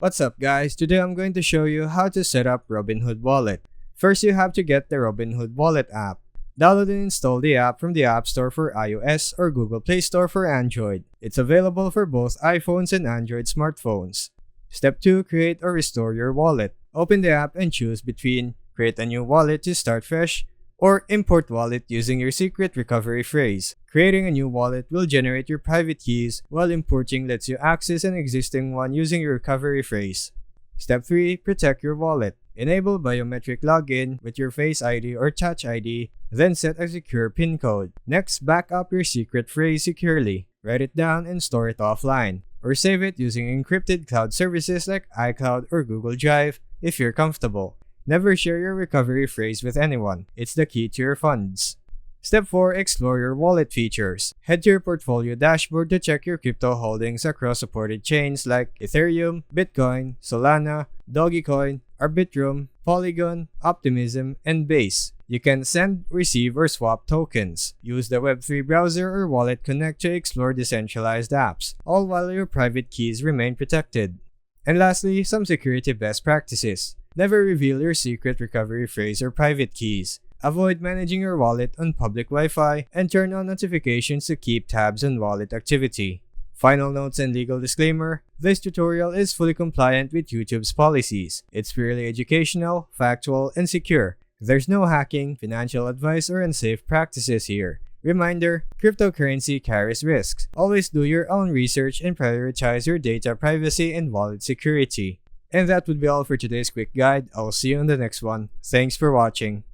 What's up guys, today I'm going to show you how to set up Robinhood wallet. First you have to get the Robinhood wallet app. Download and install the app from the App Store for iOS or Google Play Store for Android. It's available for both iPhones and Android smartphones. Step 2. Create or restore your wallet. Open the app and choose between create a new wallet to start fresh or import wallet using your secret recovery phrase. Creating a new wallet will generate your private keys, while importing lets you access an existing one using your recovery phrase. Step 3. Protect your wallet. Enable biometric login with your Face ID or Touch ID, then set a secure PIN code. Next, back up your secret phrase securely. Write it down and store it offline, or save it using encrypted cloud services like iCloud or Google Drive if you're comfortable. Never share your recovery phrase with anyone. It's the key to your funds. Step 4. Explore your wallet features. Head to your portfolio dashboard to check your crypto holdings across supported chains like Ethereum, Bitcoin, Solana, Dogecoin, Arbitrum, Polygon, Optimism, and Base. You can send, receive, or swap tokens. Use the Web3 browser or Wallet Connect to explore decentralized apps, all while your private keys remain protected. And lastly, some security best practices. Never reveal your secret recovery phrase or private keys. Avoid managing your wallet on public Wi-Fi, and turn on notifications to keep tabs on wallet activity. Final notes and legal disclaimer: this tutorial is fully compliant with YouTube's policies. It's purely educational, factual, and secure. There's no hacking, financial advice, or unsafe practices here. Reminder: cryptocurrency carries risks. Always do your own research and prioritize your data privacy and wallet security. And that would be all for today's quick guide. I'll see you in the next one. Thanks for watching.